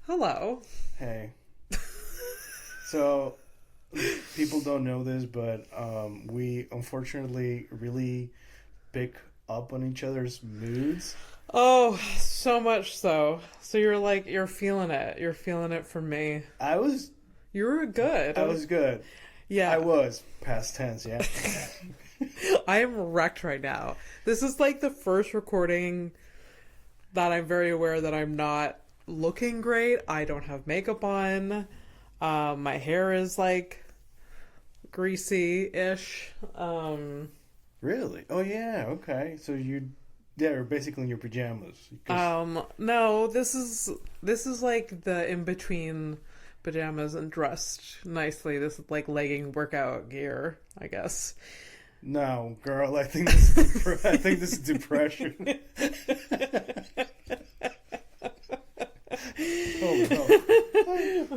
Hello. Hey. So, people don't know this, but we unfortunately really pick up on each other's moods. Oh, so much so. So you're feeling it. You're feeling it from me. You were good. I was good. Yeah. I was. Past tense, yeah. I am wrecked right now. This is like the first recording that I'm very aware that I'm not looking great. I don't have makeup on. My hair is like greasy-ish. Really? Oh yeah, okay. So you're basically in your pajamas. No, this is like the in-between pajamas and dressed nicely. This is like legging workout gear, I guess. No, girl, I think this is depression. Oh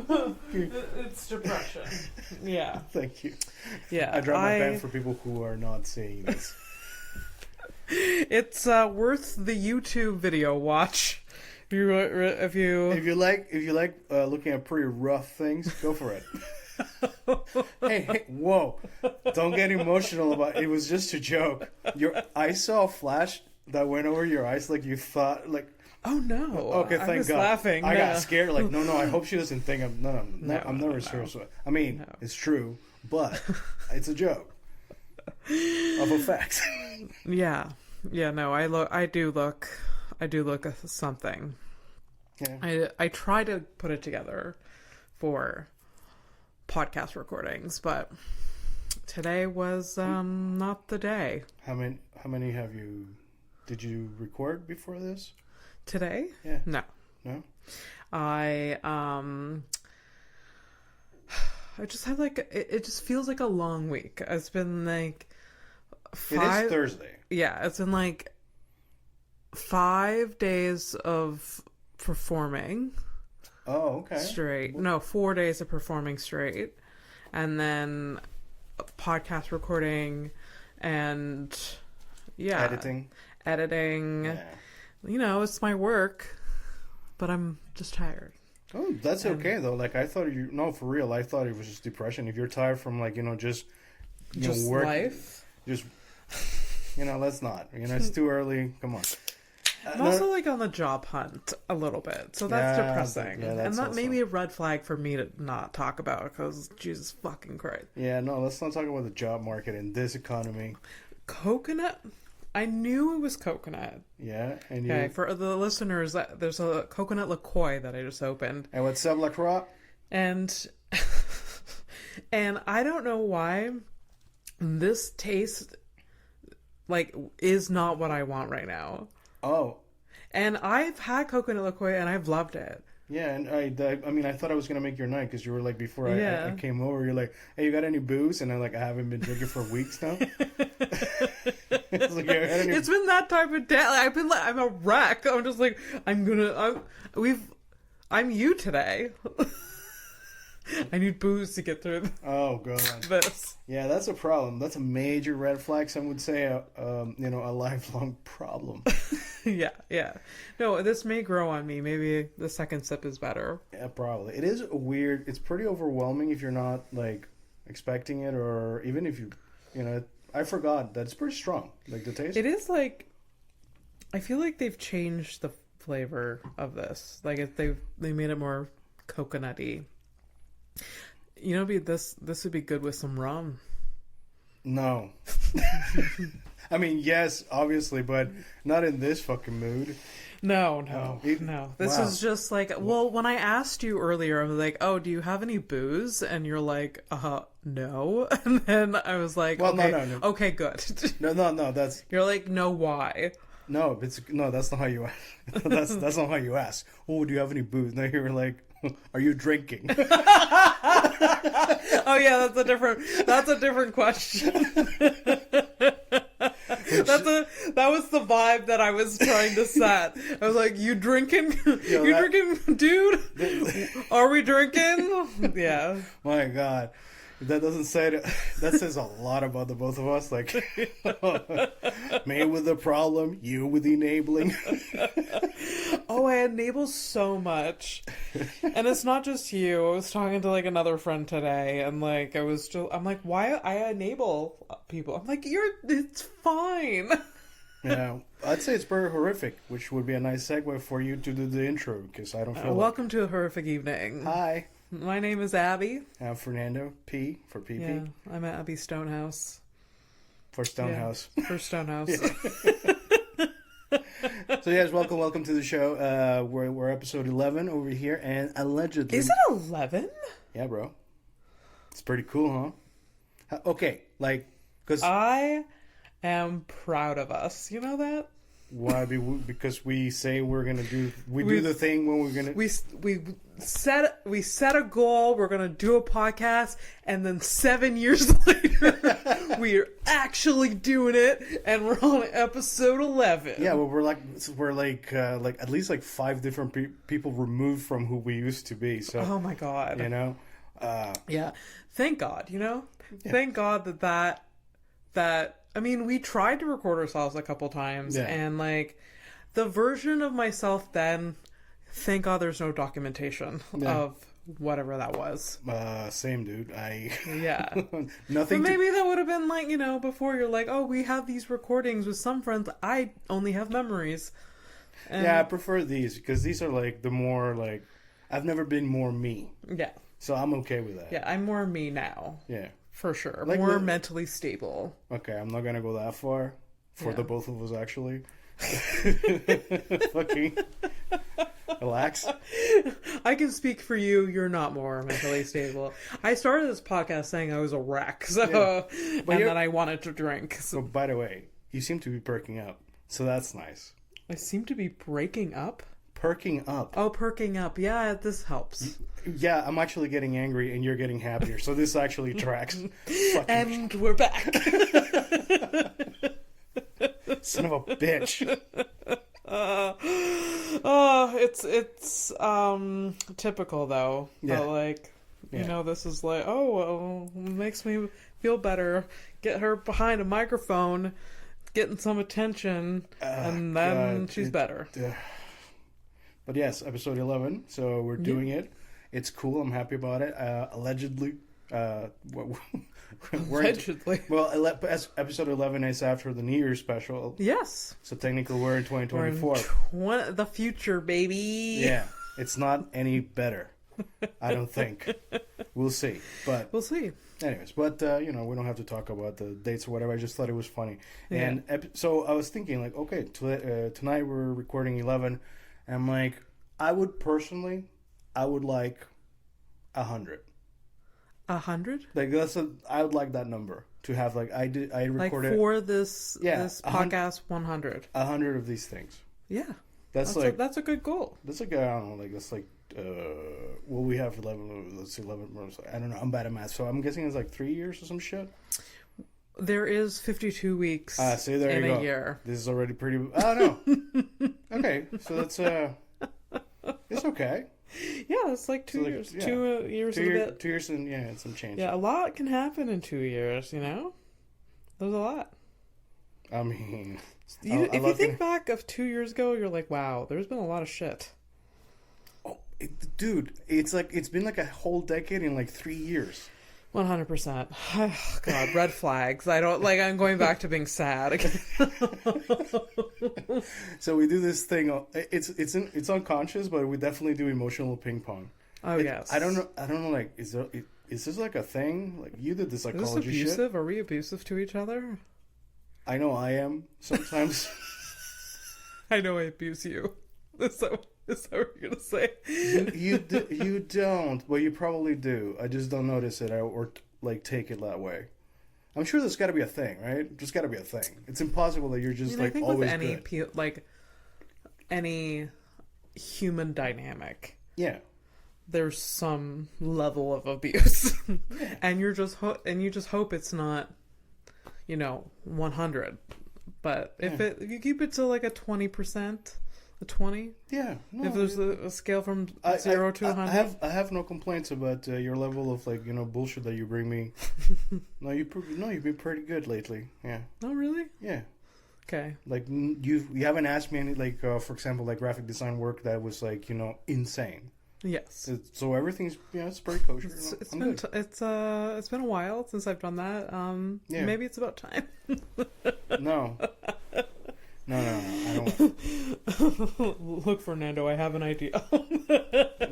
no. It's depression. Yeah. Thank you. Yeah. I dropped my pen for people who are not seeing this. It's worth the YouTube video watch. If you like looking at pretty rough things, go for it. Hey, whoa! Don't get emotional about it. It was just a joke. I saw a flash that went over your eyes, like you thought, like. Oh no! Okay, thank God. I was laughing. I got scared. Like, no. I hope she doesn't think I'm. I'm never serious. I mean, No. it's true, but it's a joke of effects. Yeah. No, I do look at something. Yeah. I try to put it together for podcast recordings, but today was not the day. How many did you record before this? Today? Yeah. No. I just had it just feels like a long week. It's been like It is Thursday. Yeah, it's been like 5 days of performing. Oh, okay. Straight. No, 4 days of performing straight. And then podcast recording and Editing. Yeah. You know, it's my work, but I'm just tired. Oh, that's okay though. Like I thought for real. I thought it was just depression. If you're tired from just work, life. Just let's not. It's too early. Come on. I'm also on the job hunt a little bit, so that's depressing. Yeah, that's and that also... may be a red flag for me to not talk about because Jesus fucking Christ. Yeah, no, let's not talk about the job market in this economy. Coconut. I knew it was coconut. Yeah, and okay. For the listeners, there's a coconut LaCroix that I just opened. And what's up, LaCroix? And I don't know why this taste is not what I want right now. Oh. And I've had coconut LaCroix and I've loved it. Yeah, and I thought I was gonna make your night because you were like before I came over. You're like, hey, you got any booze? And I'm like, I haven't been drinking for weeks now. It's been that type of day. I'm a wreck. I'm just like, I'm you today. I need booze to get through. Oh God. This. Yeah, that's a problem. That's a major red flag. Some would say a lifelong problem. Yeah. No, this may grow on me. Maybe the second sip is better. Yeah, probably. It is weird. It's pretty overwhelming if you're not expecting it, or even if I forgot that it's pretty strong. Like the taste. It is I feel like they've changed the flavor of this. They made it more coconutty. This would be good with some rum. No. I mean, yes, obviously, but not in this fucking mood. No. This is just when I asked you earlier, I was like, oh, do you have any booze? And you're like, no. And then I was like, well, okay, no. Okay, good. No, that's... You're like, no, why? No, that's not how you ask. That's not how you ask. Oh, do you have any booze? No, you were like, are you drinking? Oh yeah, that's a different question. That was the vibe that I was trying to set. I was like, you drinking? Drinking, dude? Are we drinking? Yeah. My God. That doesn't say it. That says a lot about the both of us. Like, me with the problem, you with the enabling. Oh, I enable so much. And it's not just you. I was talking to like another friend today, and like I'm like, why I enable people? I'm like, it's fine. Yeah, I'd say it's very horrific, which would be a nice segue for you to do the intro, because I don't feel welcome to a horrific evening. Hi. My name is Abby. I'm Fernando P for PP. Yeah, I'm at Abby Stonehouse. For Stonehouse. Yeah, for Stonehouse. So yes, welcome to the show. We're episode 11 over here, and allegedly... Is it 11? Yeah, bro. It's pretty cool, huh? Okay, like, because... I am proud of us. You know that? Why? Because we say we're gonna do... We do the thing when we're gonna... We set a goal, we're gonna do a podcast, and then 7 years later, we're actually doing it, and we're on episode 11. Yeah, well, we're like at least like 5 different people removed from who we used to be. So, oh my god, you know, yeah. Thank God, you know, thank God that. I mean, we tried to record ourselves a couple times, and like the version of myself then. Thank God there's no documentation of whatever that was. Same, dude. Yeah. Nothing. But maybe that would have been like, you know, before you're like, oh, we have these recordings with some friends. I only have memories. And... Yeah, I prefer these because these are like the more like I've never been more me. Yeah. So I'm okay with that. Yeah, I'm more me now. Yeah. For sure. Like more mentally stable. Okay, I'm not gonna go that far for the both of us actually. Fucking relax. I can speak for you. You're not more mentally stable. I started this podcast saying I was a wreck, then I wanted to drink. So. Oh, by the way, you seem to be perking up, so that's nice. I seem to be breaking up. Perking up. Oh, perking up. Yeah, this helps. Yeah, I'm actually getting angry, and you're getting happier. So this actually tracks. And we're back. Son of a bitch. It's typical though. Yeah. But like, you know, this is like, it makes me feel better. Get her behind a microphone, getting some attention, and then she's better. But yes, episode 11. So we're doing it. It's cool. I'm happy about it. Allegedly. Allegedly. Episode 11 is after the New Year's special. Yes. So technically we're in 2024. We're in the future, baby. Yeah. It's not any better. I don't think. We'll see. But we'll see. Anyways, but you know, we don't have to talk about the dates or whatever. I just thought it was funny. Yeah. And so I was thinking like, okay, tonight we're recording 11. And I'm like, I would like 100. 100? Like I would like that number to have like I recorded like for this podcast 100. 100 of these things. Yeah. That's a good goal. That's like I don't know, like that's like well we have 11. Let's see, 11 months. I don't know. I'm bad at math, so I'm guessing it's like 3 years or some shit. There is 52 weeks. See, there in you go. A year. This is already pretty. Oh no. Okay, so that's it's okay. Yeah, it's like 2 years. 2 years and a bit. 2 years and some change. Yeah, a lot can happen in 2 years, you know? There's a lot. I mean... if you think back of 2 years ago, you're like, wow, there's been a lot of shit. Oh, dude, it's like it's been like a whole decade in like 3 years. 100%. Oh, God, red flags. I'm going back to being sad again. So we do this thing. It's unconscious, but we definitely do emotional ping pong. Oh, yes. I don't know. Like, is this like a thing? Like, you did the psychology shit. Is this abusive? Are we abusive to each other? I know I am sometimes. I know I abuse you. Is that what you're gonna say? You don't. Well, you probably do. I just don't notice it or like take it that way. I'm sure there's got to be a thing, right? There's got to be a thing. It's impossible that you're just I think always with good. Any human dynamic. Yeah. There's some level of abuse, yeah. and you just hope it's not, 100. But if you keep it to like a 20%, A 20? Yeah. No, If there's a scale from 0 to 100? I have no complaints about your level of like bullshit that you bring me. You've been pretty good lately. Yeah. Oh really? Yeah. Okay. Like you haven't asked me any like for example like graphic design work that was like insane. Yes. So everything's it's pretty kosher. It's been a while since I've done that. Maybe it's about time. No. No, I don't. Look, Fernando, I have an idea.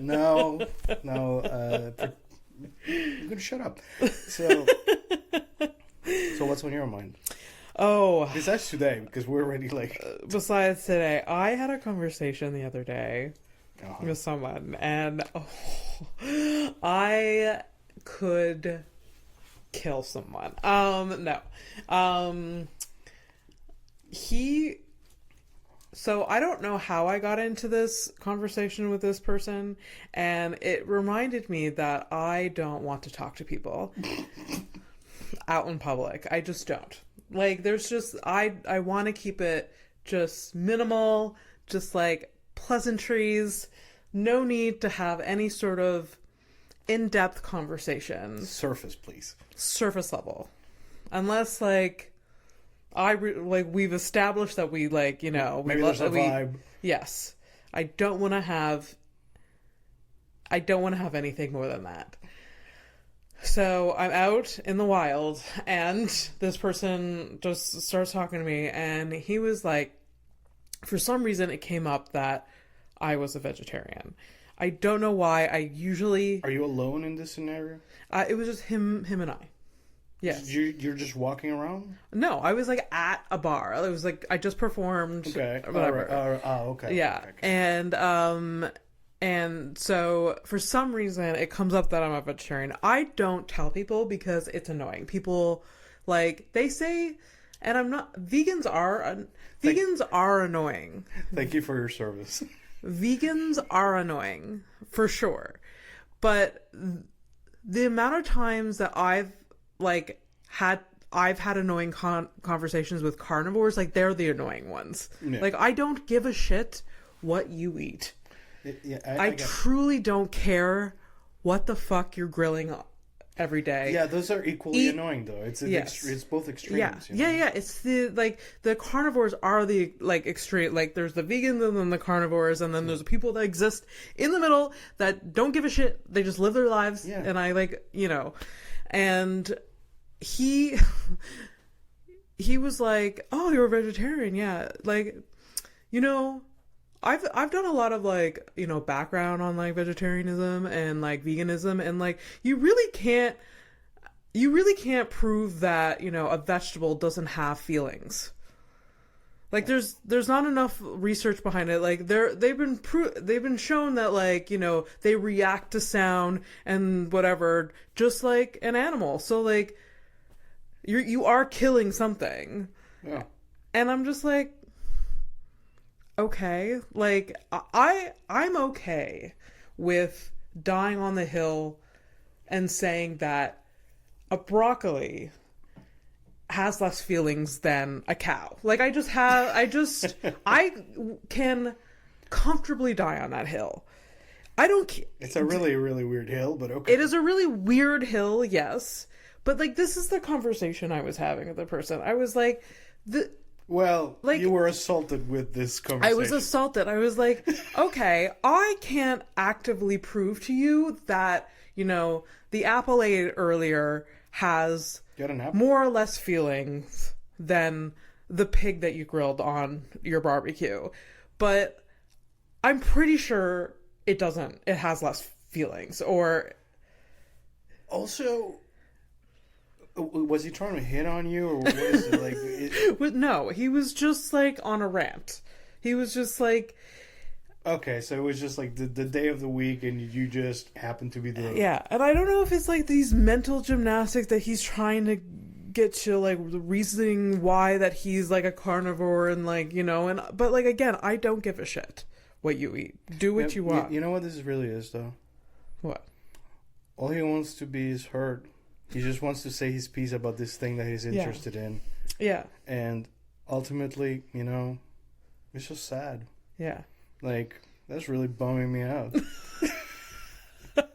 No. I'm gonna shut up. So what's on your mind? Oh, Besides today, because we're already like. Besides today, I had a conversation the other day with someone, and I could kill someone. No. So I don't know how I got into this conversation with this person, and it reminded me that I don't want to talk to people out in public. I just don't. Like, there's just, I want to keep it just minimal, just like pleasantries, no need to have any sort of in-depth conversation. Surface, please. Surface level. Unless, like, we've established that we, like, maybe there's a vibe. Yes. I don't want to have anything more than that. So I'm out in the wild, and this person just starts talking to me, and he was like, for some reason it came up that I was a vegetarian. I don't know why. Are you alone in this scenario? It was just him and I. Yes. You're just walking around? No, I was like at a bar. It was like I just performed. Okay. Whatever. Okay. Yeah. Okay. And so for some reason it comes up that I'm a vegetarian. I don't tell people because it's annoying. People they say, and I'm not. Vegans are annoying. Thank you for your service. Vegans are annoying for sure, but the amount of times that I've had annoying conversations with carnivores, they're the annoying ones. Yeah. I don't give a shit what you eat. I truly don't care what the fuck you're grilling every day. Yeah, those are equally annoying though. It's both extremes. Yeah. It's the carnivores are the extreme. There's the vegans and then the carnivores, and then there's the people that exist in the middle that don't give a shit. They just live their lives. Yeah. And and he was like, "Oh, you're a vegetarian, yeah." I've done a lot of background on vegetarianism and veganism, and you really can't prove that a vegetable doesn't have feelings. There's not enough research behind it. They've been shown that they react to sound and whatever just like an animal. So you are killing something. Yeah. And I'm just like, okay, I'm okay with dying on the hill and saying that a broccoli has less feelings than a cow. I can comfortably die on that hill. I don't. It's a really, really weird hill, but okay. It is a really weird hill, yes. But this is the conversation I was having with the person. I was like, well, you were assaulted with this conversation. I was assaulted. I was like, okay, I can't actively prove to you that, the apple I ate earlier has more or less feelings than the pig that you grilled on your barbecue. But I'm pretty sure it doesn't. It has less feelings. Or also, was he trying to hit on you, or what is it No, he was just on a rant. He was just okay, so it was just the day of the week, and you just happened to be the and I don't know if it's these mental gymnastics that he's trying to get you the reasoning why that he's a carnivore and but again, I don't give a shit what you eat. Do what you want. You know what this really is though? What? All he wants to be is heard. He just wants to say his piece about this thing that he's interested in. Yeah. And ultimately, it's just sad. Yeah. Like, that's really bumming me out.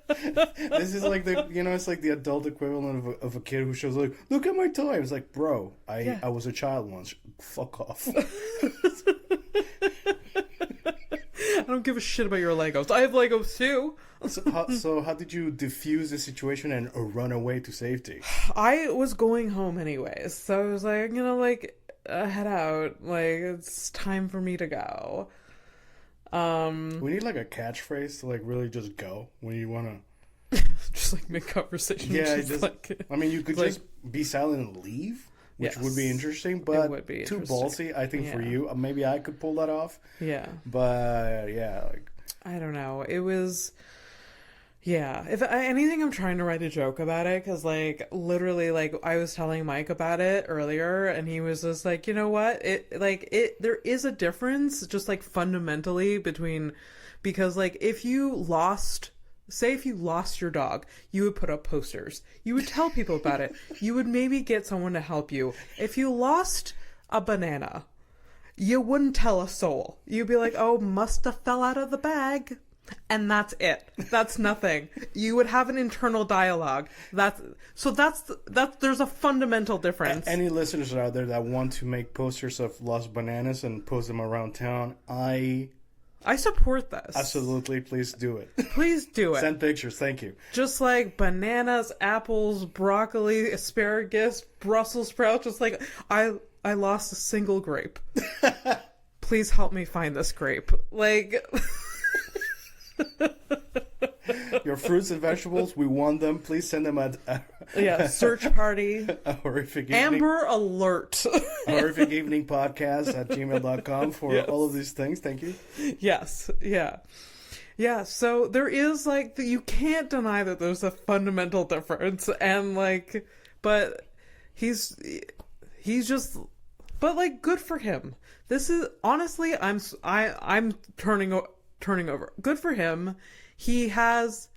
This is like it's like the adult equivalent of a kid who shows like, look at my toy. It's like, bro, I was a child once. Fuck off. I don't give a shit about your Legos. I have Legos too. So how did you diffuse the situation and run away to safety? I was going home anyways, so I was like, head out. Like, it's time for me to go. We need like a catchphrase to like really just go when you want to. Just like make conversation. Yeah, I mean, you could just be silent and leave, which would be interesting, but would be too interesting. ballsy, I think, for you. Maybe I could pull that off. Yeah. But yeah, like, I don't know. It was. Yeah, if anything, I'm trying to write a joke about it because, like, literally, like, I was telling Mike about it earlier, and he was just like, you know what? There is a difference, just like fundamentally because, like, if you lost your dog, you would put up posters, you would tell people about it, you would maybe get someone to help you. If you lost a banana, you wouldn't tell a soul. You'd be like, oh, must have fell out of the bag. And that's it. That's nothing. You would have an internal dialogue. There's a fundamental difference. Any listeners out there that want to make posters of lost bananas and post them around town, I support this. Absolutely, please do it. Please do it. Send pictures, thank you. Just like bananas, apples, broccoli, asparagus, Brussels sprouts. Just like I lost a single grape. Please help me find this grape. Like. Your fruits and vegetables, we want them. Please send them at search party. A horrific evening. Amber alert. Horrific evening podcast at gmail.com for all of these things. Thank you. Yes. Yeah. Yeah. So there is like you can't deny that there's a fundamental difference, and like, but he's just, but like, good for him. This is honestly, I'm turning over. Good for him. He's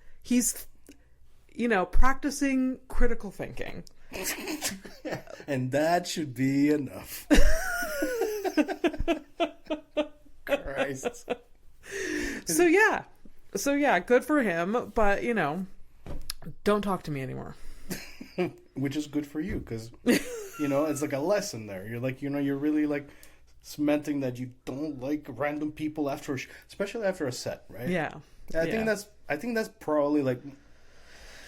practicing critical thinking. And that should be enough. Christ. So yeah, good for him, but don't talk to me anymore. Which is good for you, because it's like a lesson there. You're like, you're really like cementing that you don't like random people especially after a set, right? Yeah. I think that's probably like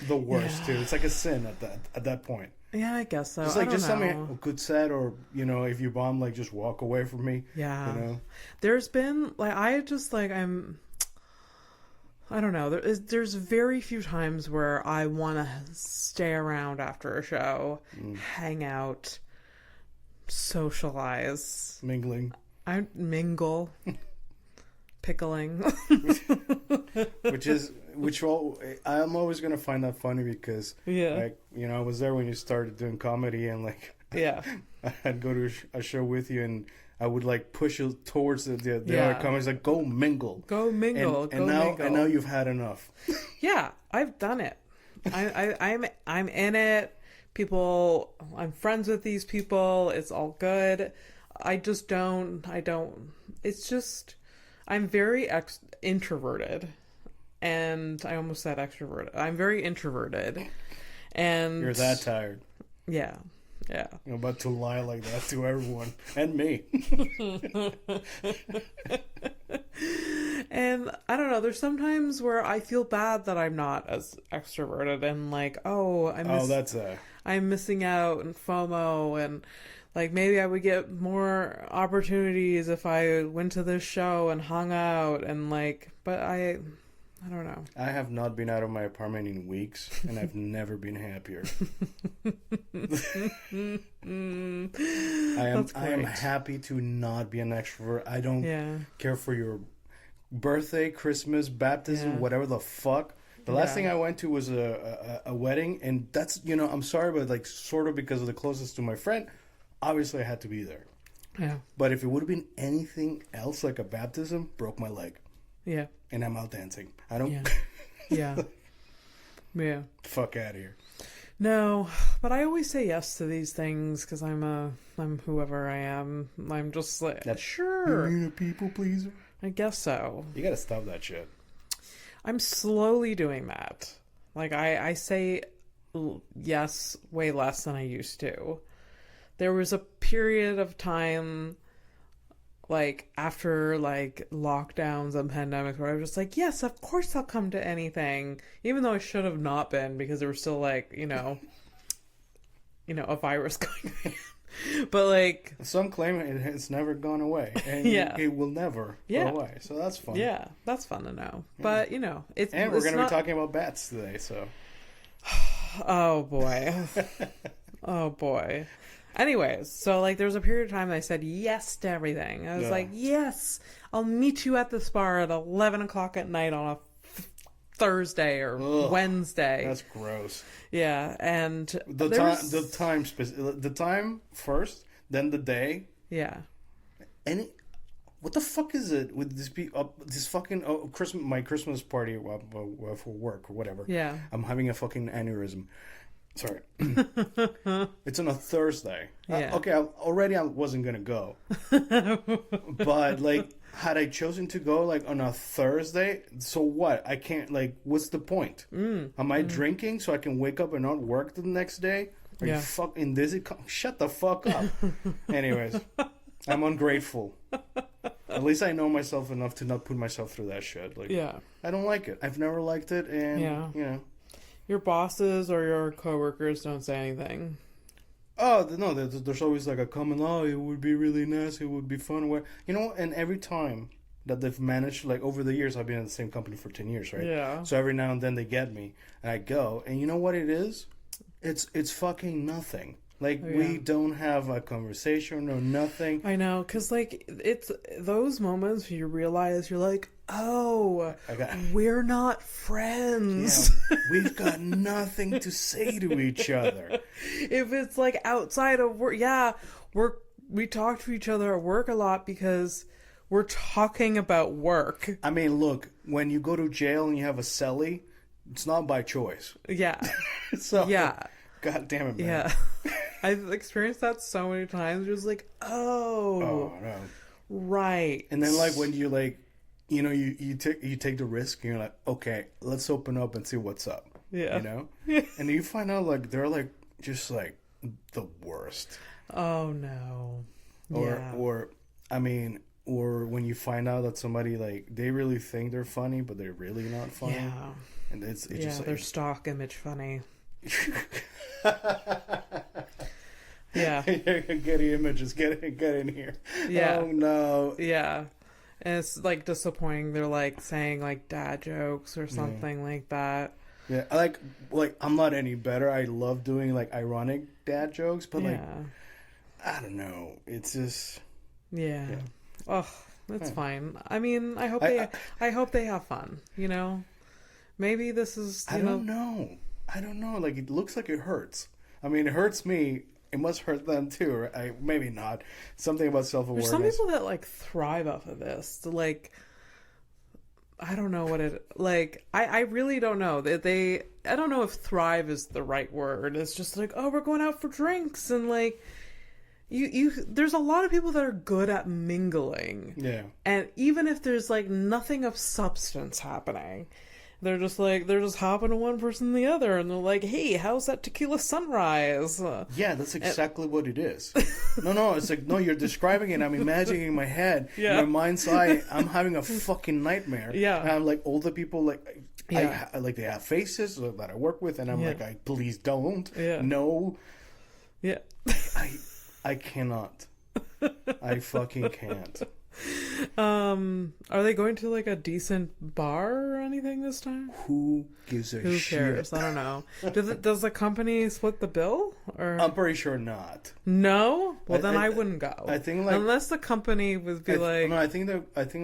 the worst too. It's like a sin at that point. Yeah, I guess so. Just tell me a good set, or if you bomb, like, just walk away from me. Yeah. There's been like I don't know. There's very few times where I want to stay around after a show, hang out, socialize, mingling. I mingle, pickling. I'm always gonna find that funny because I was there when you started doing comedy, and like I'd go to a show with you, and I would like push you towards the other comics, like, go mingle, and now you've had enough. Yeah, I've done it. I'm in it. People, I'm friends with these people. It's all good. I don't. It's just, I'm very introverted, and I almost said extroverted. I'm very introverted, and you're that tired. Yeah. Yeah. You're about to lie like that to everyone and me. And I don't know, there's sometimes where I feel bad that I'm not as extroverted, and like, I'm missing out, and FOMO, and like maybe I would get more opportunities if I went to this show and hung out, and like, but I don't know. I have not been out of my apartment in weeks, and I've never been happier. I am happy to not be an extrovert. I don't care for your birthday, Christmas, baptism, whatever the fuck. The last thing I went to was a wedding, and that's, I'm sorry, but like sort of because of the closest to my friend, obviously I had to be there. Yeah. But if it would have been anything else, like a baptism, broke my leg. Yeah. And I'm out dancing. I don't... Yeah. Yeah. Fuck out of here. No, but I always say yes to these things because I'm whoever I am. I'm just like, sure. You mean a people pleaser? I guess so. You gotta stop that shit. I'm slowly doing that. Like, I say yes way less than I used to. There was a period of time, like, after, like, lockdowns and pandemics where I was just like, yes, of course I'll come to anything. Even though I should have not been, because there was still, like, a virus going on. But, like... Some claim it's never gone away. And yeah. it will never go away. So that's fun. Yeah, that's fun to know. Yeah. But, it's... And we're going to be talking about bats today, so... Oh, boy. Oh, boy. Anyways, so, like, there was a period of time that I said yes to everything. I was like, yes, I'll meet you at this bar at 11 o'clock at night on a Thursday or Wednesday. That's gross. Yeah, and the time first, then the day. Yeah. And what the fuck is it with this fucking my Christmas party for work or whatever? Yeah. I'm having a fucking aneurysm. Sorry. It's on a Thursday. Yeah. Okay, I wasn't gonna go. But, like, had I chosen to go, like, on a Thursday, so what? I can't, like, what's the point? Am I drinking so I can wake up and not work the next day? Are you fucking dizzy? Shut the fuck up. Anyways, I'm ungrateful. At least I know myself enough to not put myself through that shit. Like, I don't like it. I've never liked it, and, Your bosses or your coworkers don't say anything. Oh, no, there's always like a comment, it would be really nice, it would be fun. And every time that they've managed, like, over the years, I've been in the same company for 10 years, right? Yeah. So every now and then they get me, and I go, and you know what it is? It's fucking nothing. Like, we don't have a conversation or nothing. I know, because, like, it's those moments where you realize you're like, oh, we're not friends. Yeah, we've got nothing to say to each other. If it's, like, outside of work, we talk to each other at work a lot because we're talking about work. I mean, look, when you go to jail and you have a cellie, it's not by choice. Yeah. So, God damn it, man. Yeah. I've experienced that so many times. It was like, oh no. Right. And then, like, when you, like, you take the risk, and you're like, okay, let's open up and see what's up. Yeah. And then you find out, like, they're, like, just, like, the worst. Oh, no. Or when you find out that somebody, like, they really think they're funny, but they're really not funny. Yeah. And it's just like... their stock image funny. Yeah. Getty Images, get in here. Yeah. Oh, no. Yeah. And it's, like, disappointing. They're, like, saying, like, dad jokes or something like that. Yeah, like I'm not any better. I love doing, like, ironic dad jokes, but, like, I don't know. It's just... Yeah. Oh, that's fine. I mean, I hope they have fun, Maybe this is, I don't know. Like, it looks like it hurts. I mean, it hurts me. It must hurt them too. Right? Maybe not. Something about self-awareness. There's some people that, like, thrive off of this. Like, I don't know what it... Like, I really don't know. I don't know if thrive is the right word. It's just like, oh, we're going out for drinks. And, like, there's a lot of people that are good at mingling. Yeah. And even if there's, like, nothing of substance happening... They're just hopping to one person and the other, and they're like, hey, how's that tequila sunrise? Yeah, that's exactly what it is. No, it's like, no, you're describing it, I'm imagining in my head, in my mind's eye, I'm having a fucking nightmare. Yeah. And I'm like, all the people, like, they have faces that I work with, and I'm like, please don't. Yeah. No. Yeah. I cannot. I fucking can't. Are they going to, like, a decent bar or anything this time? Who gives a shit? Who cares? I don't know. Does the company split the bill? Or I'm pretty sure not. No? Well, then I wouldn't go. I think, like, unless the company would be like. No, I think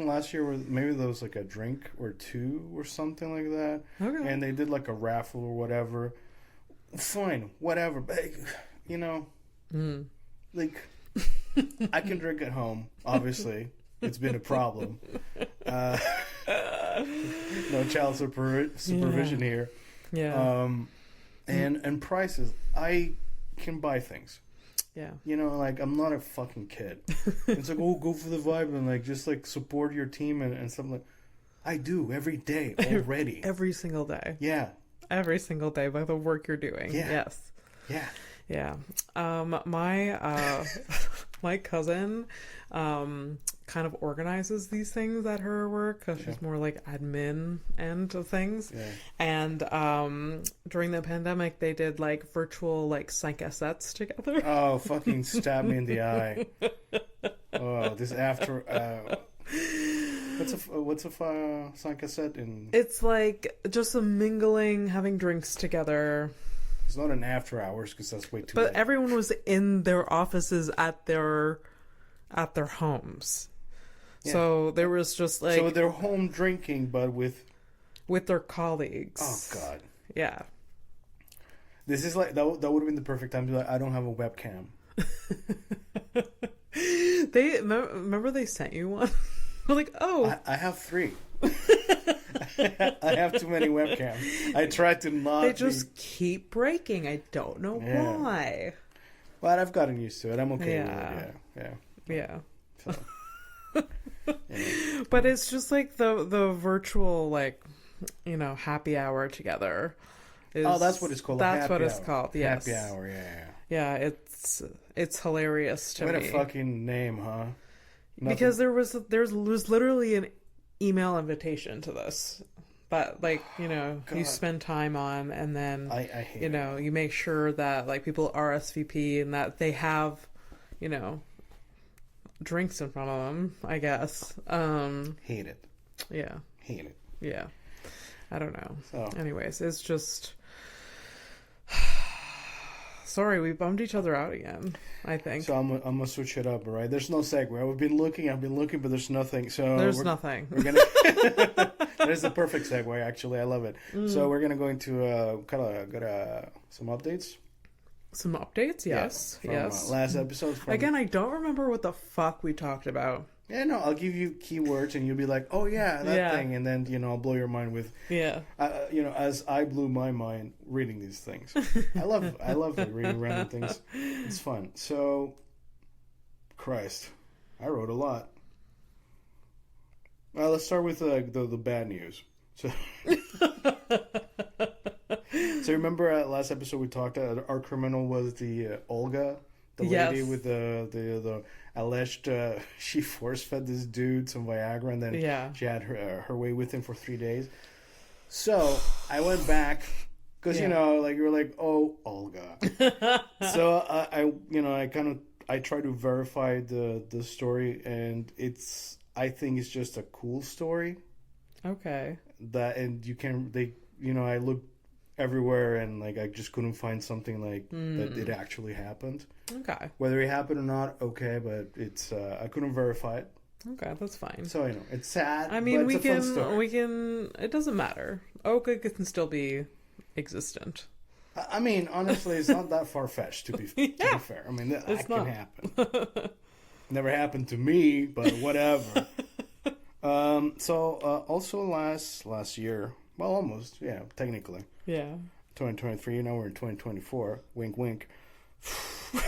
last year maybe there was, like, a drink or two or something like that. Okay. And they did, like, a raffle or whatever. Fine, whatever. But, like, I can drink at home. Obviously, it's been a problem. No child supervision here. Yeah. And prices. I can buy things. Yeah. You know, like, I'm not a fucking kid. It's like, oh, go for the vibe and, like, just, like, support your team and something like. I do every day already. Every single day. Yeah. Every single day by the work you're doing. Yeah. Yes. Yeah. Yeah. My my cousin kind of organizes these things at her work because she's more like admin end of things. Yeah. And during the pandemic, they did like virtual like psych-sets together. Oh, fucking stab me in the eye. Oh, this after. What's a psych-set in? It's like just a mingling, having drinks together. It's not an after hours because that's way too. But late. everyone was in their offices at their homes. Yeah. So there was just like, so they're home drinking, but with their colleagues. Oh God. Yeah. This is like that would have been the perfect time to be like, I don't have a webcam. They remember they sent you one. Like, oh, I have 3. I have too many webcams. I tried to not. They just keep breaking. I don't know why. But I've gotten used to it. I'm okay with it. Yeah. So, yeah. But it's just like the virtual, like, you know, happy hour together. That's what it's called. That's what it's called. Yes. Happy hour. Yeah. Yeah. It's hilarious to me. What a fucking name, huh? Nothing. Because there was literally an email invitation to this, but like, you know, you spend time on, and then I hate you know, you make sure that like people RSVP and that they have, you know, drinks in front of them, I guess. Hate it. Yeah. Hate it. Yeah. I don't know. So. Anyways, it's just. Sorry, we bummed each other out again, I think. So I'm gonna switch it up, all right? There's no segue. I've been looking, but there's nothing. So there's nothing. We're gonna. There's the perfect segue, actually. I love it. So we're gonna go into kind of got some updates. Some updates, yes, from, yes. Last episode. Again, I don't remember what the fuck we talked about. Yeah, no, I'll give you keywords and you'll be like, oh yeah, that thing, and then I'll blow your mind with as I blew my mind reading these things. I love like reading random things. It's fun. So, Christ, I wrote a lot. Let's start with the bad news. So, so remember last episode we talked. Our criminal was the Olga. The lady with the alleged she force fed this dude some Viagra and then she had her way with him for 3 days. So I went back because you know, like you were like, oh, Olga. So I tried to verify the story, and I think it's just a cool story. Okay. I looked everywhere and like I just couldn't find something like that it actually happened. Okay. Whether it happened or not, okay, but it's I couldn't verify it. Okay, that's fine. So it's sad. I mean, but it's a fun story. we can. It doesn't matter. Olga can still be existent. I mean, honestly, it's not that far fetched to be fair. I mean, that can happen. Never happened to me, but whatever. Also last year, well, almost, technically. Yeah. 2023. Now we're in 2024. Wink, wink. I'm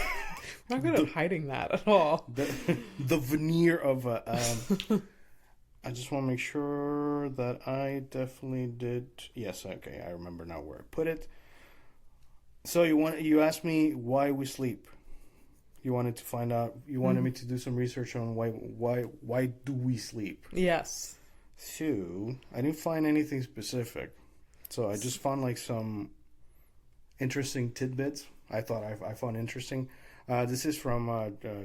not good at hiding that at all. The veneer of I just want to make sure that I definitely did. Yes, okay, I remember now where I put it. So you asked me why we sleep. You wanted to find out. You wanted me to do some research on why do we sleep? Yes. So I didn't find anything specific. So I just found like some interesting tidbits. I thought I found interesting. This is from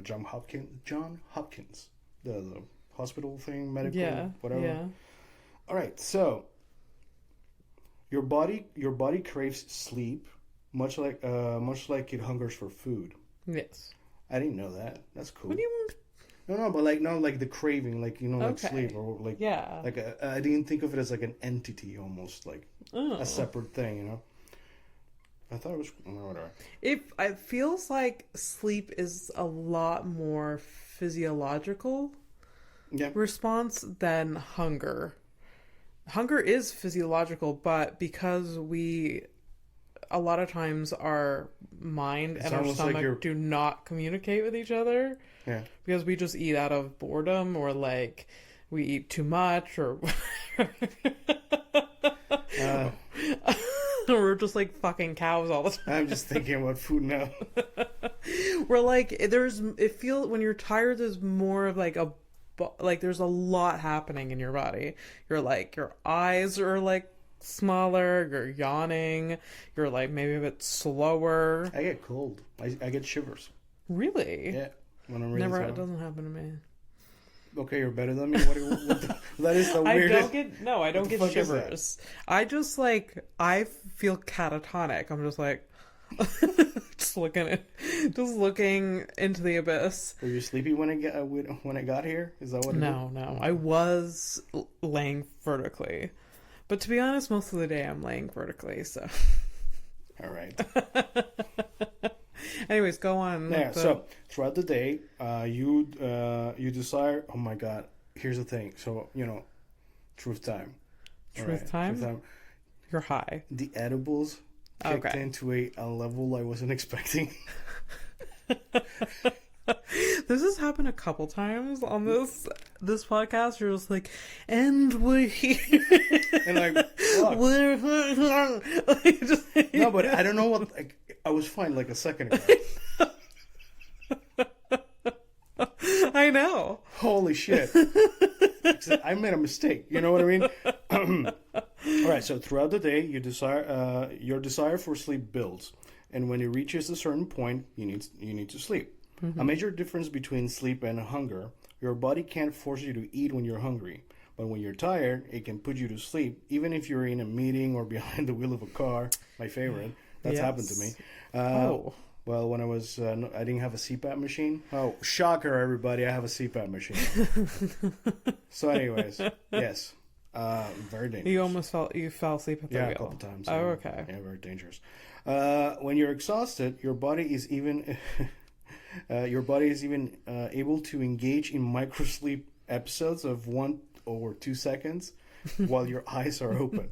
John Hopkins, the hospital thing, medical, whatever. Yeah. All right. So your body craves sleep, much like it hungers for food. Yes. I didn't know that. That's cool. What do you mean? No, but like the craving, like like sleep or like like I didn't think of it as like an entity, almost like a separate thing, I thought it was whatever. It feels like sleep is a lot more physiological response than hunger. Hunger is physiological, but because we a lot of times our mind It's and our almost like stomach do not communicate with each other. Yeah. Because we just eat out of boredom, or like we eat too much, or we're just like fucking cows all the time. I'm just thinking about food now. We're like, when you're tired, there's more of like there's a lot happening in your body. You're like, your eyes are like smaller, you're yawning, you're like maybe a bit slower. I get cold. I get shivers. Really? Yeah. When I'm really Never, tired. it doesn't happen to me. Okay, you're better than me. That is the weirdest. I don't get shivers. I just like, I feel catatonic. I'm just like, just looking into the abyss. Were you sleepy when I got here? Is that what? No. I was laying vertically, but to be honest, most of the day I'm laying vertically. So. All right. Anyways, go on. Yeah. So throughout the day, you desire. Oh my God. Here's the thing. So truth time. Truth time. You're high. The edibles kicked into a level I wasn't expecting. This has happened a couple times on this podcast. You're just like, and we're here. And like, we're no, but I don't know what. Like, I was fine like a second ago. I know. Holy shit! I made a mistake. You know what I mean? All right. So throughout the day, your desire for sleep builds, and when it reaches a certain point, you need to sleep. Mm-hmm. A major difference between sleep and hunger: your body can't force you to eat when you're hungry, but when you're tired, it can put you to sleep, even if you're in a meeting or behind the wheel of a car. My favorite. That's happened to me. Well, when I was, I didn't have a CPAP machine. Oh, shocker, everybody! I have a CPAP machine. So, anyways, yes, very dangerous. You fell asleep at the wheel. A couple times. Oh, okay. Yeah, very dangerous. When you're exhausted, your body is even able to engage in micro sleep episodes of 1 or 2 seconds while your eyes are open.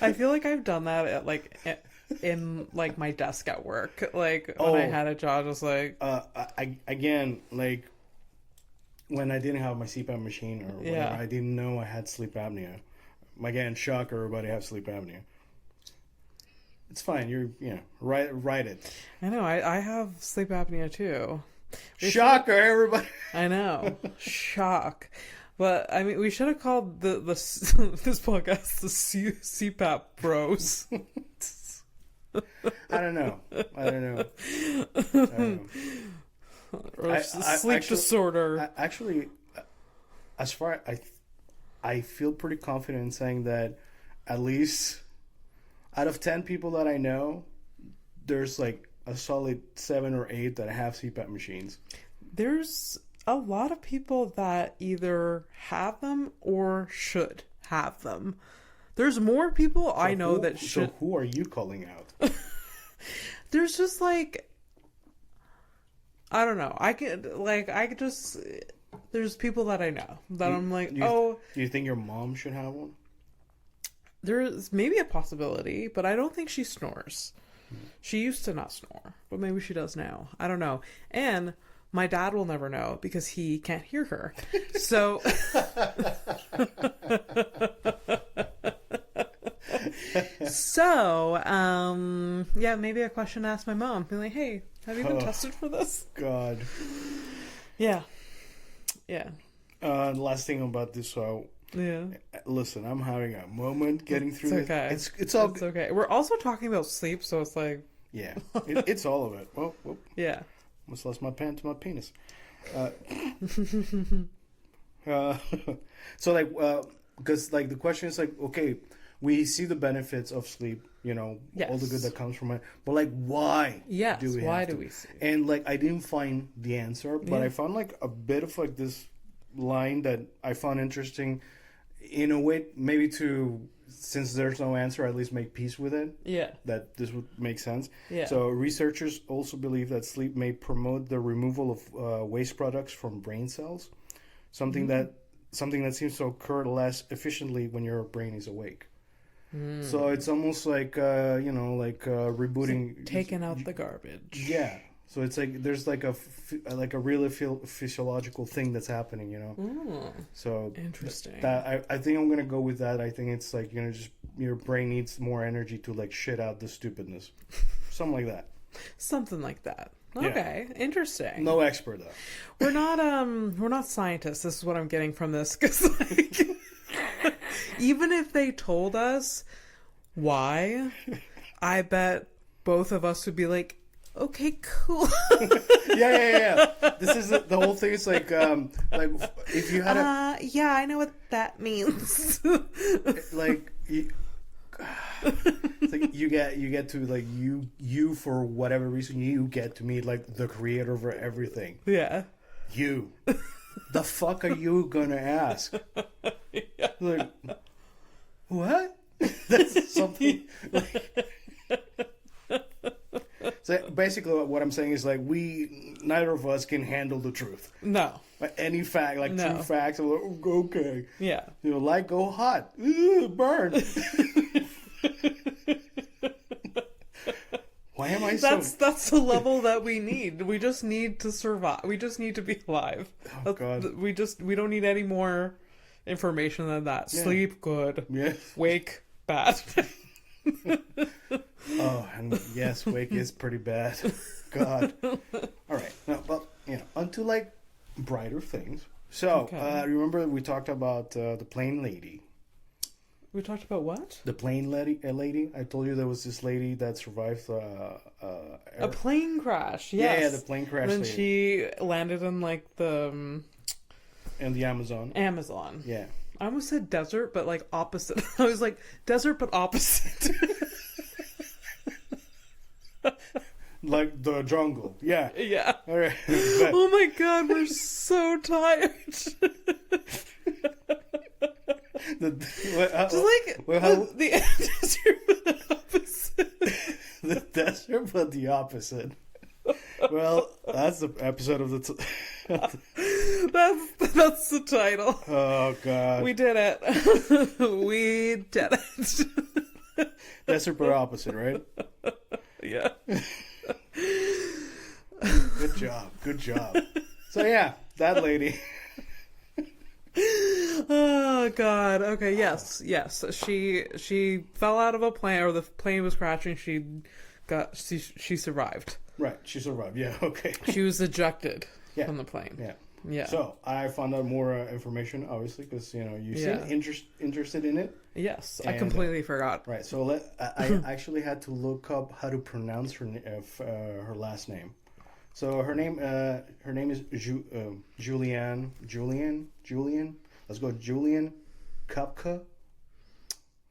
I feel like I've done that in like my desk at work, like when I had a job, just like again, like when I didn't have my CPAP machine or whatever, I didn't know I had sleep apnea. Again, shocker, everybody have sleep apnea. It's fine. Write it. I know. I have sleep apnea too. Shocker, everybody. I know. Shock. But I mean, we should have called this podcast the CPAP Bros. I don't know. Or sleep disorder. Actually, as far I feel pretty confident in saying that at least out of 10 people that I know, there's like a solid 7 or 8 that have CPAP machines. There's a lot of people that either have them or should have them. There's more people I know that should. So who are you calling out? There's just like, I don't know. There's people that I know that I'm like, do you think your mom should have one? There's maybe a possibility, but I don't think she snores. She used to not snore, but maybe she does now. I don't know. And my dad will never know because he can't hear her. So maybe a question to ask my mom. Be like, hey, have you been tested for this? God. Yeah. Last thing about this, listen, I'm having a moment getting through this. Okay. It's all it's okay. We're also talking about sleep, so it's like it's all of it. Well, yeah. Almost lost my pen to my penis. So like, because like the question is like, okay, we see the benefits of sleep, all the good that comes from it, but like, why? Yes. Do we see? And like, I didn't find the answer, but I found like a bit of like this line that I found interesting, in a way, maybe since there's no answer, at least make peace with it. Yeah. That this would make sense. Yeah. So researchers also believe that sleep may promote the removal of waste products from brain cells, something that seems to occur less efficiently when your brain is awake. So it's almost like rebooting, Taking out the garbage. Yeah. So it's like there's like a really physiological thing that's happening, So Interesting. That I think I'm gonna go with that. I think it's like just your brain needs more energy to like shit out the stupidness, something like that. Something like that. Okay, interesting. No expert though. We're not scientists. This is what I'm getting from this, because like, even if they told us why, I bet both of us would be like, okay, cool. Yeah. This is the whole thing. It's like if you had yeah, I know what that means. like. It's like you get to like you for whatever reason you get to meet like the creator for everything. Yeah. You. The fuck are you gonna ask? Yeah. Like what? That's something like. So basically, what I'm saying is like neither of us can handle the truth. No. Like any fact, like true facts. I'm like, okay. Yeah. Light go hot, burn. Why am I so? That's the level that we need. We just need to survive. We just need to be alive. Oh God. We don't need any more information than that. Yeah. Sleep, good. Yeah. Wake, bad. Oh, and yes, wake is pretty bad. God. All right. Now, but onto like brighter things. So, remember we talked about the plane lady. We talked about what? The plane lady. I told you there was this lady that survived a plane crash. Yes. Yeah, the plane crash. And then she landed in like in the Amazon. Yeah. I almost said desert, but like opposite. I was like desert, but opposite. Like the jungle. Yeah. Yeah. All right. Oh my God, we're so tired. The desert, but the opposite. The desert, but the opposite. Well, that's the episode of the. That's the title. Oh God, we did it. We did it. Desert, but opposite, right? Yeah. Good job. So yeah, that lady. Oh God. Okay. Yes. She fell out of a plane, or the plane was crashing. She survived. Right. She survived. Yeah. Okay. She was ejected from the plane. Yeah. Yeah. So I found out more information, obviously, because you seem interested in it. Yes, I completely forgot. Right. So I actually had to look up how to pronounce her last name. So her name is Julian. Let's go, Julian Kupka.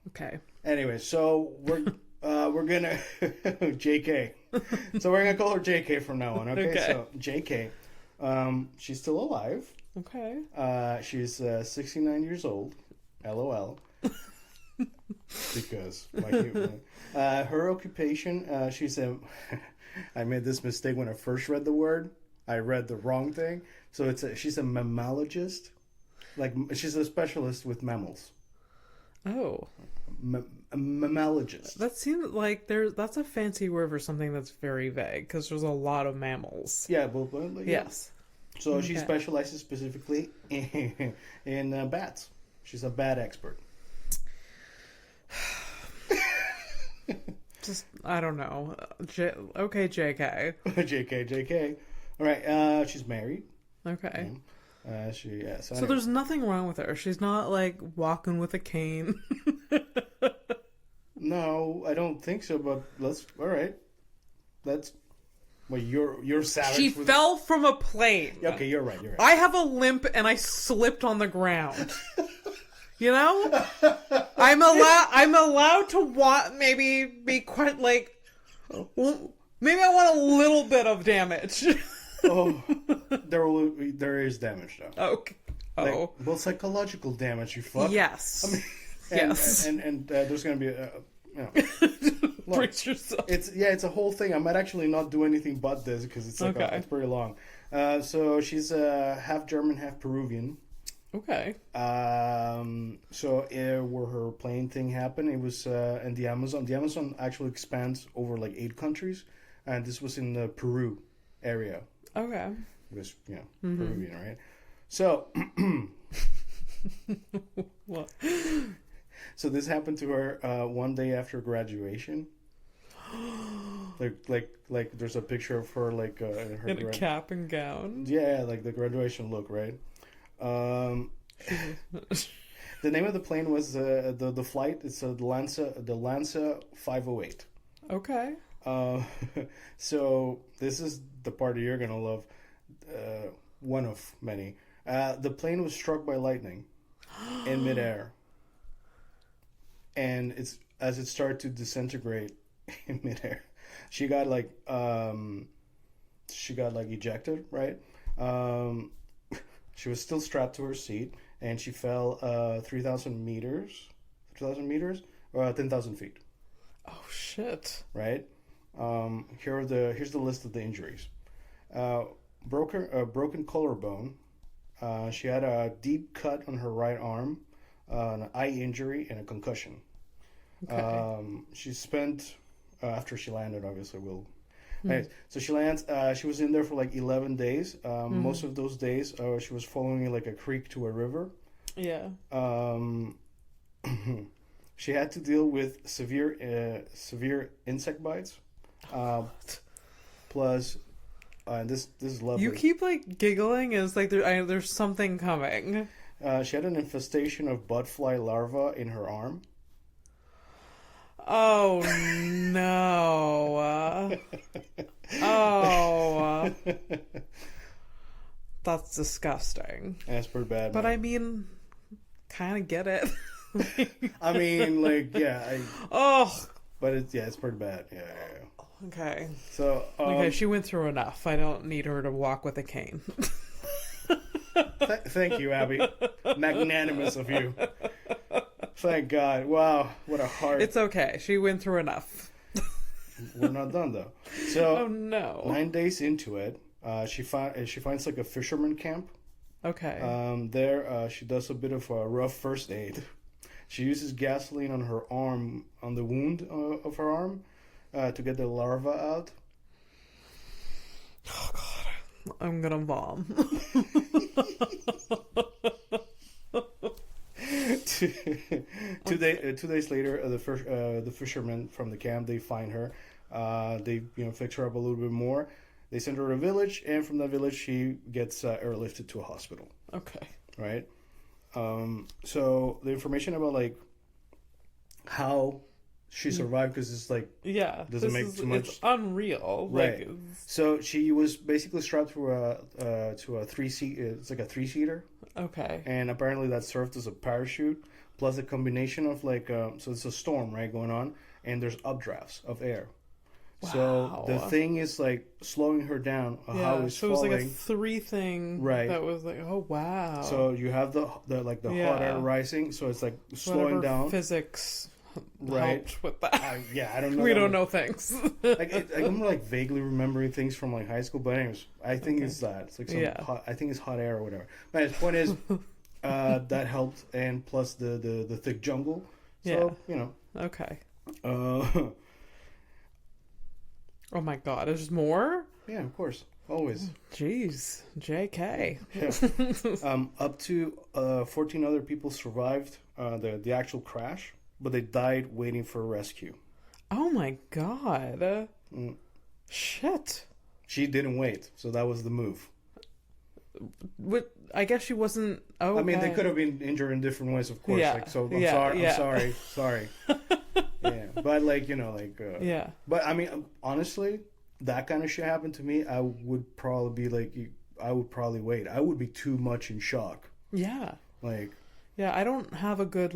Okay. Anyway, so we're gonna JK. So we're gonna call her JK from now on. Okay. So JK. She's still alive. Okay. She's 69 years old. LOL. Because her occupation, she's a. I made this mistake when I first read the word. I read the wrong thing. So she's a mammalogist. Like she's a specialist with mammals. Oh. A mammalogist. That seems like that's a fancy word for something that's very vague, because there's a lot of mammals. Yeah, well yes. So she specializes specifically in bats. She's a bat expert. Just, I don't know. Okay, JK. JK. All right. She's married. Okay. So there's nothing wrong with her. She's not like walking with a cane. No, I don't think so. But all right. Well, you're savage. She fell from a plane. Okay, you're right. I have a limp and I slipped on the ground. You know, I'm allowed to maybe be quite like, maybe I want a little bit of damage. Oh, there is damage though. Okay. Oh, well, psychological damage. You fuck. Yes. I mean, yes. And there's gonna be brace yourself. It's a whole thing. I might actually not do anything but this because it's it's pretty long. So she's half German, half Peruvian. Okay. So where her plane thing happened, it was in the Amazon. The Amazon actually expands over like 8 countries, and this was in the Peru area. Okay. Because Mm-hmm. Peruvian, right? So, What? so this happened to her one day after graduation. Like, there's a picture of her like in her In a cap and gown. yeah, like the graduation look, right? The name of the plane was the flight. It's the Lanza 508. Okay. So this is the part you're gonna love. One of many. The plane was struck by lightning in midair, and as it started to disintegrate in midair, she got like ejected, right? She was still strapped to her seat, and she fell 3,000 meters, or 10,000 feet. Oh shit. Right? Here's the list of the injuries. Broken collarbone. She had a deep cut on her right arm, an eye injury, and a concussion. Okay. She spent after she landed. Obviously, Anyways, so she lands. She was in there for like 11 days. Most of those days, she was following like a creek to a river. Yeah. She had to deal with severe insect bites. Plus, this is lovely. You keep like giggling as like there's something coming. She had an infestation of butterfly larvae in her arm. Oh no. Oh. That's disgusting. That's pretty bad. But man. I mean, kind of get it. I mean, like, yeah. Oh. But it's pretty bad. Yeah. Okay. So. Okay, she went through enough. I don't need her to walk with a cane. Thank you, Abby. Magnanimous of you. Thank God. Wow, what a heart. It's okay. She went through enough. We're not done though. So. Oh no. 9 days into it, she finds like a fisherman camp. Okay. There, she does a bit of a rough first aid. She uses gasoline on her arm, on the wound of her arm, to get the larva out. Oh God, I'm gonna vom. 2 days later, the fishermen from the camp, they find her. They fix her up a little bit more. They send her to a village, and from that village, she gets airlifted to a hospital. Okay. Right. So the information about like how she survived, because it's like doesn't make too much. It's unreal. Right. Like, so she was basically strapped to a 3-seat. It's like a 3-seater. Okay. And apparently that served as a parachute, plus a combination of like so it's a storm right going on, and there's updrafts of air. Wow. So the thing is like slowing her down. How it's so it falling. was like a 3 thing. Right. That was like, oh wow. So you have the hot air rising, so it's like slowing Whatever down. Physics Right. helped with that. I don't know. We don't know things. I'm like vaguely remembering things from like high school, but anyways, I think it's that. It's like some hot, I think it's hot air or whatever. But the point is, that helped, and plus the thick jungle. So Okay. Oh my God, there's more? Yeah, of course, always. Jeez, JK. Yeah. Up to 14 other people survived the actual crash, but they died waiting for rescue. Oh my God. Mm. Shit. She didn't wait, so that was the move. I guess she wasn't. Oh, I mean, they could have been injured in different ways, of course. Yeah. Like, so I'm sorry. Yeah, but yeah. But I mean, honestly, that kind of shit happened to me. I would probably be like, I would probably wait. I would be too much in shock. Yeah. Like. Yeah, I don't have a good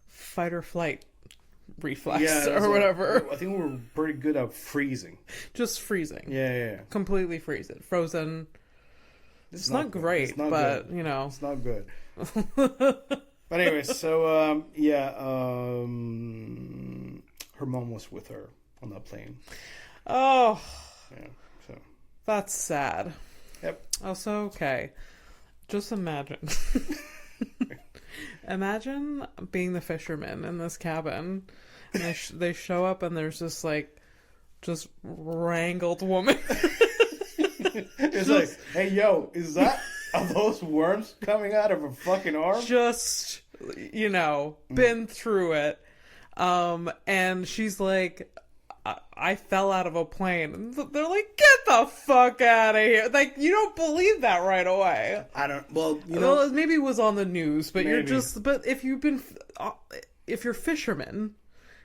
fight or flight reflex or whatever. I think we're pretty good at freezing. Just freezing. Yeah. Completely freeze it. Frozen. It's not great, but good. It's not good. But anyway, so her mom was with her on that plane. Oh. Yeah. So that's sad. Yep. Also, okay. Just imagine. Imagine being the fisherman in this cabin. And they show up and there's this, like, just wrangled woman. It's like, hey, yo, are those worms coming out of her fucking arm? Just, been through it. And she's like, I fell out of a plane. And they're like, get the fuck out of here. Like, you don't believe that right away. Well, maybe it was on the news, but maybe. But if you're fishermen,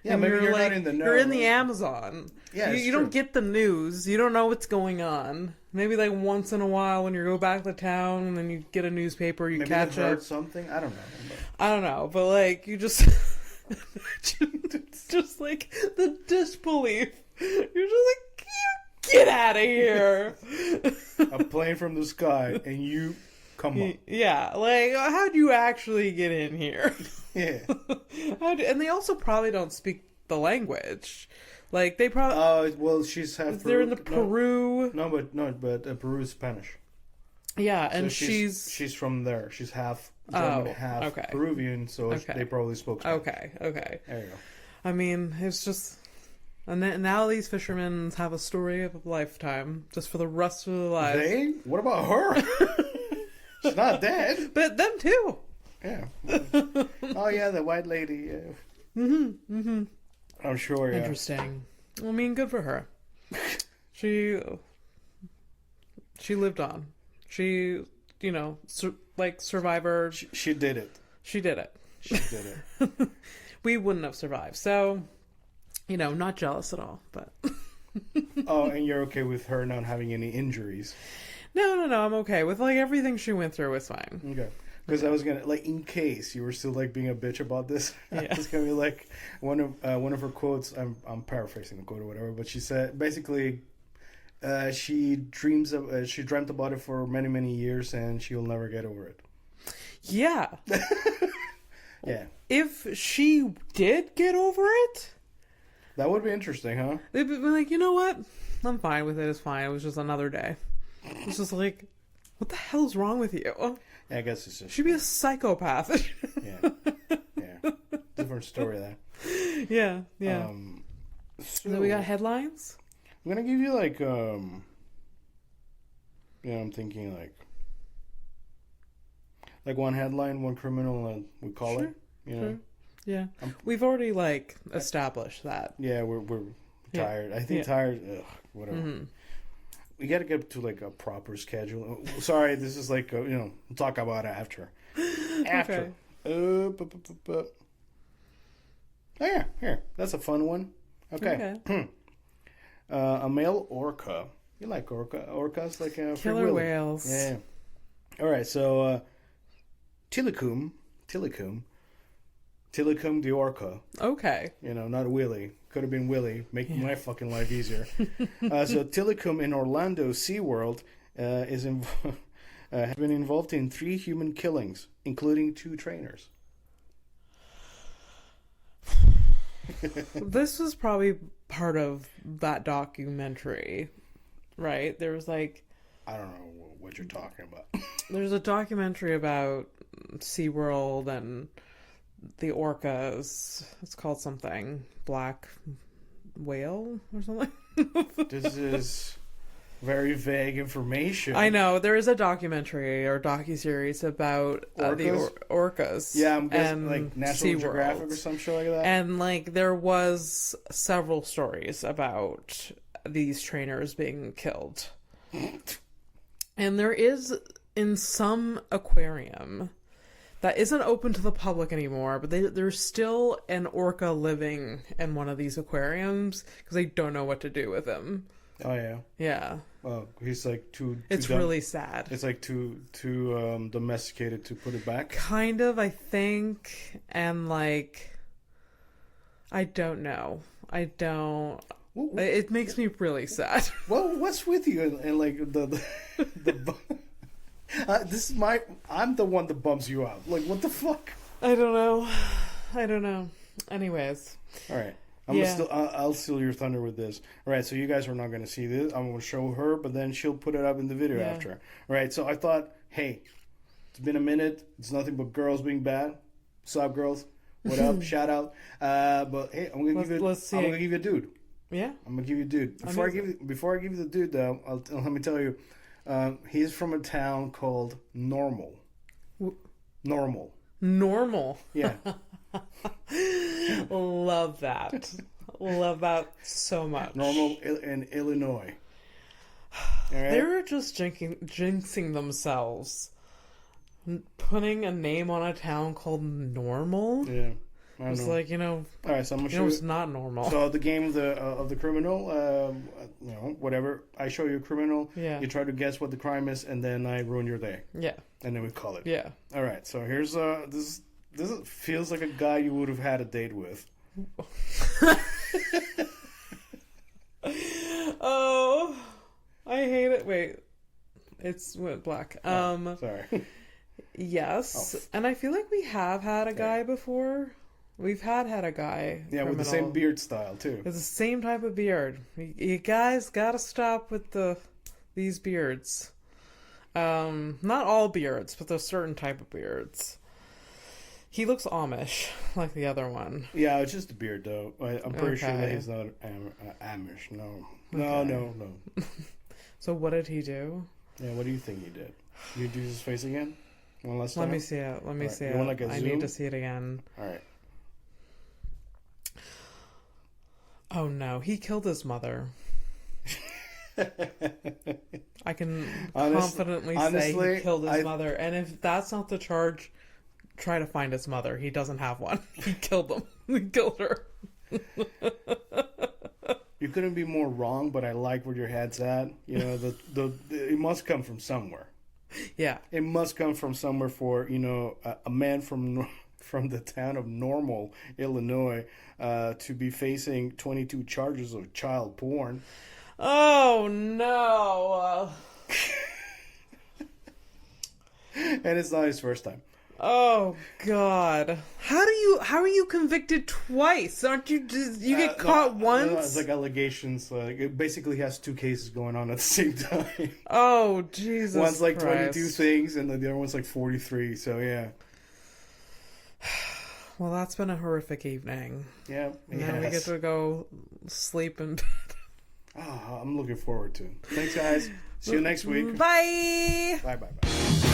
yeah, and maybe you're like, not in the know. you're in the Amazon. Yeah, you don't get the news. You don't know what's going on. Maybe like once in a while when you go back to town and then you get a newspaper, you maybe catch heard it. something. I don't know. I don't know, but like you just, just like the disbelief. You're just like, get out of here. A plane from the sky, and you come on. Yeah, like how'd you actually get in here? Yeah. And they also probably don't speak the language. Like they probably. Well, she's half. They're in the Peru. But Peru is Spanish. Yeah, and so she's from there. She's half German, half Peruvian. So they probably spoke Spanish. Okay. There you go. I mean, it's just. And now these fishermen have a story of a lifetime, just for the rest of their lives. They? What about her? She's not dead. But them too. Yeah. Oh yeah, the white lady. Yeah. I'm sure. Yeah. Interesting. I mean, good for her. She lived on. She, Survivor. She did it. She did it. She did it. We wouldn't have survived. So, not jealous at all. But. Oh, and you're okay with her not having any injuries? No. I'm okay with everything she went through. Was fine. Okay. Because I was gonna in case you were still being a bitch about this, yeah. I was gonna be one of her quotes. I'm paraphrasing the quote or whatever, but she said basically, she dreamt about it for many years and she'll never get over it. Yeah. Yeah. If she did get over it, that would be interesting, huh? they'd be like, you know what? I'm fine with it. It's fine. It was just another day. It's just like, what the hell's wrong with you? Yeah, I guess it's just... She'd be a psychopath. Yeah. Different story there. Yeah. So we got headlines? I'm gonna give you I'm thinking one headline, one criminal, and we call it. Sure. Yeah. We've already established that. Yeah, we're tired. I think tired. Ugh, whatever. Mm-hmm. We got to get to a proper schedule. Sorry, this is we'll talk about it after. After. Okay. Oh yeah, here. That's a fun one. Okay. A male orca. You like orcas? Killer whales. Yeah. All right, so Tilikum the orca. Okay. Not Willie. Could have been Willie. Make my fucking life easier. So Tilikum in Orlando SeaWorld has been involved in 3 human killings, including 2 trainers. This was probably part of that documentary, right? There was I don't know what you're talking about. There's a documentary about SeaWorld and the orcas. It's called something. Black whale or something. This is very vague information. I know. There is a documentary or docuseries about the orcas. Yeah, I'm guessing National SeaWorld. Geographic or some shit like that. And there was several stories about these trainers being killed. And there is in some aquarium that isn't open to the public anymore, but there's still an orca living in one of these aquariums because they don't know what to do with him. Oh yeah. Yeah. Well, he's too. It's dumb. really sad. It's too domesticated to put it back. Kind of, I think, and I don't know. I don't. It makes me really sad. Well, what's with you and the this is I'm the one that bums you out. What the fuck? I don't know. Anyways. All right. I'll steal your thunder with this. All right, so you guys are not going to see this. I'm going to show her, but then she'll put it up in the video after. All right, so I thought, hey, It's been a minute. It's nothing but girls being bad. Sup, girls? What up? Shout out. But hey, I'm gonna give you a dude. Yeah. I'm gonna give you a dude. Before I give you the dude though, let me tell you, he's from a town called Normal. Normal. Normal. Yeah. Love that. Love that so much. Normal in Illinois. All right? They're just jinxing themselves. Putting a name on a town called Normal. Yeah. It's like, All right, so I'm gonna show you. It's not normal. So the game of the criminal, whatever. I show you a criminal. Yeah. You try to guess what the crime is, and then I ruin your day. Yeah. And then we call it. Yeah. All right. So here's this feels like a guy you would have had a date with. Oh, I hate it. Wait, it's went black. Sorry. Yes, and I feel like we have had a guy before. We've had a guy. Yeah, with the same beard style too. It's the same type of beard. You guys gotta stop with these beards. Not all beards, but there's certain type of beards. He looks Amish, like the other one. Yeah, it's just a beard though. I'm pretty sure that he's not Amish. No. So what did he do? Yeah, what do you think he did? You do his face again? One last time? Let me see it. Let me see it. You want like a I zoom? need to see it again. All right. Oh no, he killed his mother. I can confidently say he killed his mother. And if that's not the charge, try to find his mother. He doesn't have one. He killed them. He killed her. You couldn't be more wrong, but I like where your head's at. You know, it must come from somewhere. Yeah. It must come from somewhere for, a man from the town of Normal, Illinois, to be facing 22 charges of child porn. Oh, no. And it's not his first time. Oh, God. How are you convicted twice? Aren't you you get caught once? No, it's like allegations. It basically has two cases going on at the same time. Oh, Jesus One's like Christ. 22 things, and the other one's like 43, so yeah. Well, that's been a horrific evening. Yeah. Now we get to go sleep in bed. Oh, I'm looking forward to it. Thanks, guys. See you next week. Bye. Bye.